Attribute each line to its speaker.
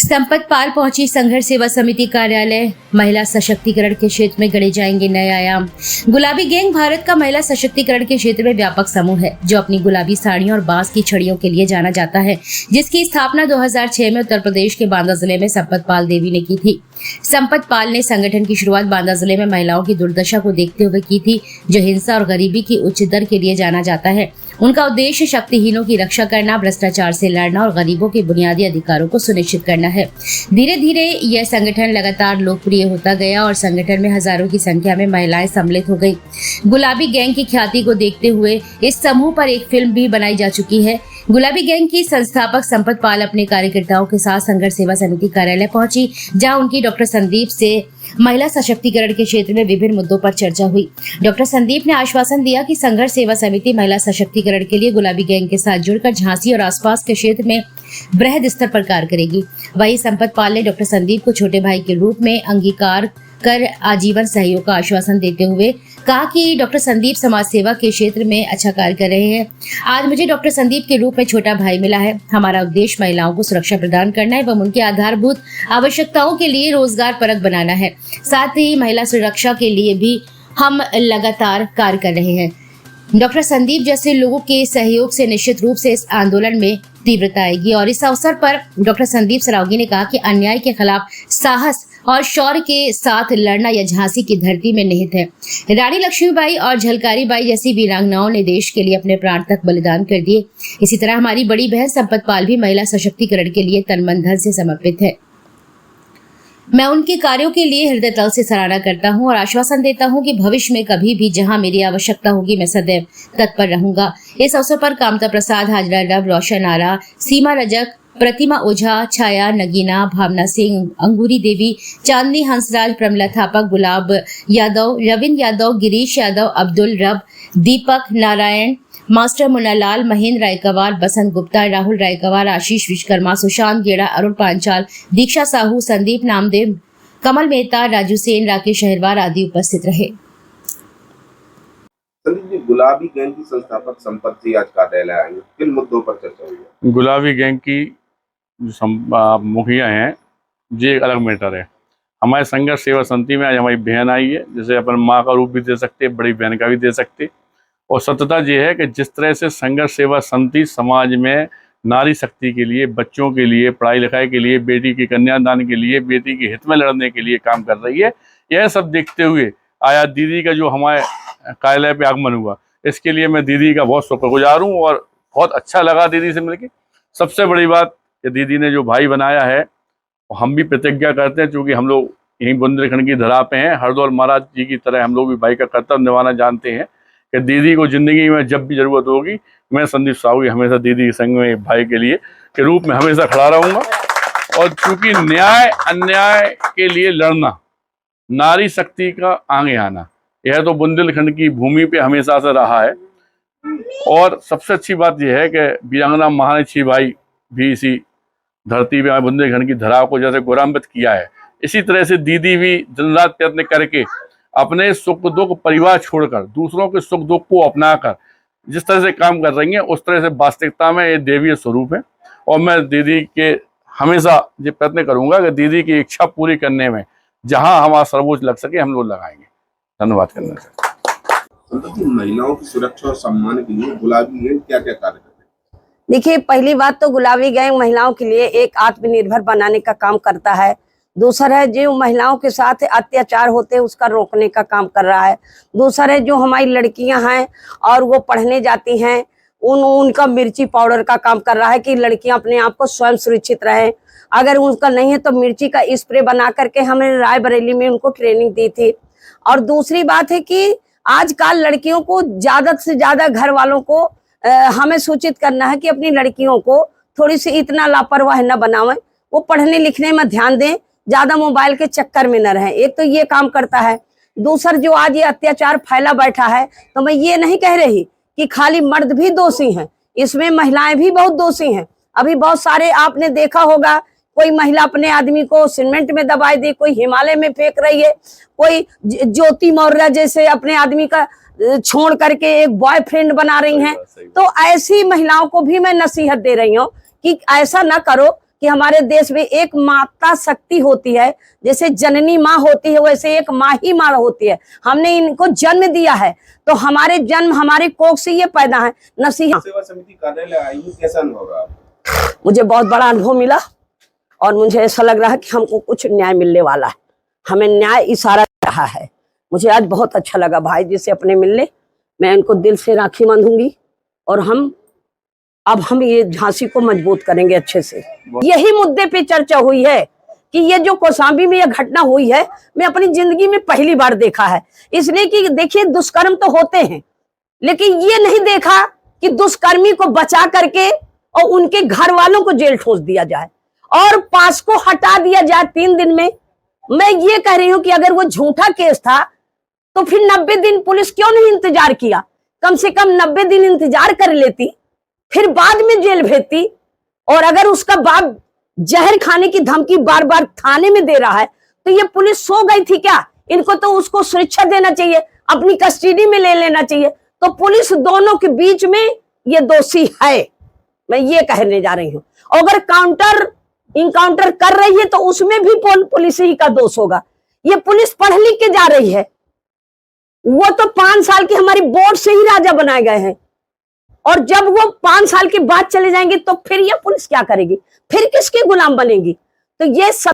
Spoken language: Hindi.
Speaker 1: संपत पाल पहुंची संघर्ष सेवा समिति कार्यालय। महिला सशक्तिकरण के क्षेत्र में गढ़े जाएंगे नए आयाम। गुलाबी गैंग भारत का महिला सशक्तिकरण के क्षेत्र में व्यापक समूह है जो अपनी गुलाबी साड़ियों और बांस की छड़ियों के लिए जाना जाता है, जिसकी स्थापना 2006 में उत्तर प्रदेश के बांदा जिले में संपत पाल देवी ने की थी। संपत पाल ने संगठन की शुरुआत बांदा जिले में महिलाओं की दुर्दशा को देखते हुए की थी, जो हिंसा और गरीबी की उच्च दर के लिए जाना जाता है। उनका उद्देश्य शक्तिहीनों की रक्षा करना, भ्रष्टाचार से लड़ना और गरीबों के बुनियादी अधिकारों को सुनिश्चित करना है। धीरे धीरे यह संगठन लगातार लोकप्रिय होता गया और संगठन में हजारों की संख्या में महिलाएं सम्मिलित हो गई। गुलाबी गैंग की ख्याति को देखते हुए इस समूह पर एक फिल्म भी बनाई जा चुकी है। गुलाबी गैंग की संस्थापक संपत पाल अपने कार्यकर्ताओं के साथ संघर्ष सेवा समिति कार्यालय पहुंची, जहां उनकी डॉक्टर संदीप से महिला सशक्तिकरण के क्षेत्र में विभिन्न मुद्दों पर चर्चा हुई। डॉक्टर संदीप ने आश्वासन दिया कि संघर्ष सेवा समिति महिला सशक्तिकरण के लिए गुलाबी गैंग के साथ जुड़कर झांसी और आसपास के क्षेत्र में बृहद स्तर पर कार्य करेगी। वहीं संपत पाल ने डॉक्टर संदीप को छोटे भाई के रूप में अंगीकार कर आजीवन सहयोग का आश्वासन देते हुए कहा कि डॉक्टर संदीप समाज सेवा के क्षेत्र में अच्छा कार्य कर रहे हैं। आज मुझे डॉक्टर संदीप के रूप में छोटा भाई मिला है। हमारा उद्देश्य महिलाओं को सुरक्षा प्रदान करना एवं उनके आधारभूत आवश्यकताओं के लिए रोजगार परक बनाना है। साथ ही महिला सुरक्षा के लिए भी हम लगातार कार्य कर रहे हैं। डॉक्टर संदीप जैसे लोगों के सहयोग से निश्चित रूप से इस आंदोलन में तीव्रता आएगी। और इस अवसर पर डॉक्टर संदीप सरावगी ने कहा कि अन्याय के खिलाफ साहस और शौर्य के साथ लड़ना यह झांसी की धरती में निहित है। रानी लक्ष्मीबाई और झलकारी बाई जैसी वीरांगनाओं ने देश के लिए अपने प्राण तक बलिदान कर दिए। इसी तरह हमारी बड़ी बहन संपत पाल भी महिला सशक्तिकरण के लिए तन मन धन से समर्पित है। मैं उनके कार्यों के लिए हृदय तल से सराहना करता हूं और आश्वासन देता हूं कि भविष्य में कभी भी जहां मेरी आवश्यकता होगी मैं सदैव तत्पर रहूंगा। इस अवसर पर कामता प्रसाद, हाजरा रव, रोशन आरा, सीमा रजक, प्रतिमा ओझा, छाया, नगीना, भावना सिंह, अंगूरी देवी, चांदनी हंसराज, प्रमला थापक, गुलाब यादव, रविंद्र यादव, गिरीश यादव, अब्दुल रब, दीपक नारायण, मास्टर मुन्नालाल, महेंद्र रायकवार, बसंत गुप्ता, राहुल रायकवार, आशीष विश्वकर्मा, सुशांत गेड़ा, अरुण पांचाल, दीक्षा साहू, संदीप नामदेव, कमल मेहता, राजू सेन, राकेश अहिरवार आदि उपस्थित रहे।
Speaker 2: संदीप जी, गुलाबी गैंग की संस्थापक संपत जी आज कार्यालय आएंगे, किन मुद्दों पर चर्चा हुई?
Speaker 3: गुलाबी गैंग की जो मुखिया हैं, ये एक अलग मैटर है। हमारे संघर्ष सेवा समिति में आज हमारी बहन आई है, जैसे अपन माँ का रूप भी दे सकते, बड़ी बहन का भी दे सकते। और सत्यता ये है कि जिस तरह से संघर्ष सेवा समिति समाज में नारी शक्ति के लिए, बच्चों के लिए, पढ़ाई लिखाई के लिए, बेटी के कन्यादान के लिए, बेटी के हित में लड़ने के लिए काम कर रही है, यह सब देखते हुए आया दीदी का जो हमारे कार्यालय पे आगमन हुआ, इसके लिए मैं दीदी का बहुत शुक्रगुजार हूँ और बहुत अच्छा लगा दीदी से मिलकर। सबसे बड़ी बात कि दीदी ने जो भाई बनाया है, हम भी प्रतिज्ञा करते हैं, चूँकि हम लोग यहीं बुंदेलखंड की धरा पे हैं, हरदौल महाराज जी की तरह हम लोग भी भाई का कर्तव्य निभाना जानते हैं कि दीदी को जिंदगी में जब भी जरूरत होगी, मैं संदीप साहू हमेशा दीदी के संग में भाई के लिए के रूप में हमेशा खड़ा रहूँगा। और चूँकि न्याय अन्याय के लिए लड़ना, नारी शक्ति का आगे आना, यह तो बुंदेलखंड की भूमि पे हमेशा से रहा है। और सबसे अच्छी बात यह है कि वीरांगना महारानी लक्ष्मीबाई भी इसी धरती पे बुंदेलखंड की धरा को जैसे गौरवान्वित किया है, इसी तरह से दीदी भी दिन रात प्रयत्न करके अपने सुख दुख परिवार छोड़कर दूसरों के सुख दुख को अपनाकर जिस तरह से काम कर रही हैं, उस तरह से वास्तविकता में ये देवीय स्वरूप है। और मैं दीदी के हमेशा ये प्रयत्न करूंगा कि दीदी की इच्छा पूरी करने में जहां हमारा सर्वोच्च लग सके हम लोग लगाएंगे। धन्यवाद करना चाहिए।
Speaker 2: महिलाओं की सुरक्षा और सम्मान के लिए गुलाबी गैंग क्या क्या कार्य करते हैं?
Speaker 4: देखिए, पहली बात तो गुलाबी गैंग महिलाओं के लिए एक आत्मनिर्भर बनाने का काम करता है। दूसरा है जो महिलाओं के साथ अत्याचार होते हैं उसका रोकने का काम कर रहा है। दूसरा है जो हमारी लड़कियां हैं और वो पढ़ने जाती हैं, उनका मिर्ची पाउडर का काम कर रहा है कि लड़कियां अपने आप को स्वयं सुरक्षित रहें। अगर उनका नहीं है तो मिर्ची का स्प्रे बना करके हमने रायबरेली में उनको ट्रेनिंग दी थी। और दूसरी बात है कि आजकल लड़कियों को ज्यादा से ज्यादा घर वालों को हमें सूचित करना है कि अपनी लड़कियों को थोड़ी सी इतना लापरवाह न बनावें, वो पढ़ने लिखने में ध्यान दें, ज्यादा मोबाइल के चक्कर में न रहें। एक तो ये काम करता है। दूसरा जो आज ये अत्याचार फैला बैठा है, तो मैं ये नहीं कह रही कि खाली मर्द भी दोषी हैं, इसमें महिलाएं भी बहुत दोषी हैं। अभी बहुत सारे आपने देखा होगा, कोई महिला अपने आदमी को सीमेंट में दबाई दी, कोई हिमालय में फेंक रही है, कोई ज्योति मौर्य जैसे अपने आदमी का छोड़ करके एक बॉयफ्रेंड बना रही हैं। तो ऐसी महिलाओं को भी मैं नसीहत दे रही हूँ कि ऐसा ना करो, कि हमारे देश में एक माता शक्ति होती है, जैसे जननी माँ होती है वैसे एक माँ ही माँ होती है। हमने इनको जन्म दिया है तो हमारे जन्म हमारे कोख से ये पैदा है। नसीहा
Speaker 2: सेवा समिति कार्यालय आई हूँ, कैसा अनुभव रहा आपको?
Speaker 4: मुझे बहुत बड़ा अनुभव मिला और मुझे ऐसा लग रहा है कि हमको कुछ न्याय मिलने वाला है, हमें न्याय इशारा रहा है। मुझे आज बहुत अच्छा लगा भाई जी से अपने मिलने, मैं इनको दिल से राखी बांधूंगी और अब हम ये झांसी को मजबूत करेंगे अच्छे से। यही मुद्दे पे चर्चा हुई है कि ये जो कौशाम्बी में ये घटना हुई है, मैं अपनी जिंदगी में पहली बार देखा है। इसलिए कि देखिए दुष्कर्म तो होते हैं, लेकिन ये नहीं देखा कि दुष्कर्मी को बचा करके और उनके घर वालों को जेल ठोस दिया जाए और पास को हटा दिया जाए 3 दिन में। मैं ये कह रही हूं कि अगर वो झूठा केस था तो फिर 90 दिन पुलिस क्यों नहीं इंतजार किया? कम से कम 90 दिन इंतजार कर लेती, फिर बाद में जेल भेजती। और अगर उसका बाप जहर खाने की धमकी बार बार थाने में दे रहा है तो ये पुलिस सो गई थी क्या? इनको तो उसको सुरक्षा देना चाहिए, अपनी कस्टडी में ले लेना चाहिए। तो पुलिस दोनों के बीच में ये दोषी है, मैं ये कहने जा रही हूं। अगर काउंटर इनकाउंटर कर रही है तो उसमें भी पुलिस ही का दोष होगा। ये पुलिस पढ़ लिख के जा रही है, वो तो 5 साल की हमारी बोर्ड से ही राजा बनाए गए हैं और जब वो 5 साल के बाद चले जाएंगे तो फिर ये पुलिस क्या करेगी? फिर किसके गुलाम बनेगी? तो ये सब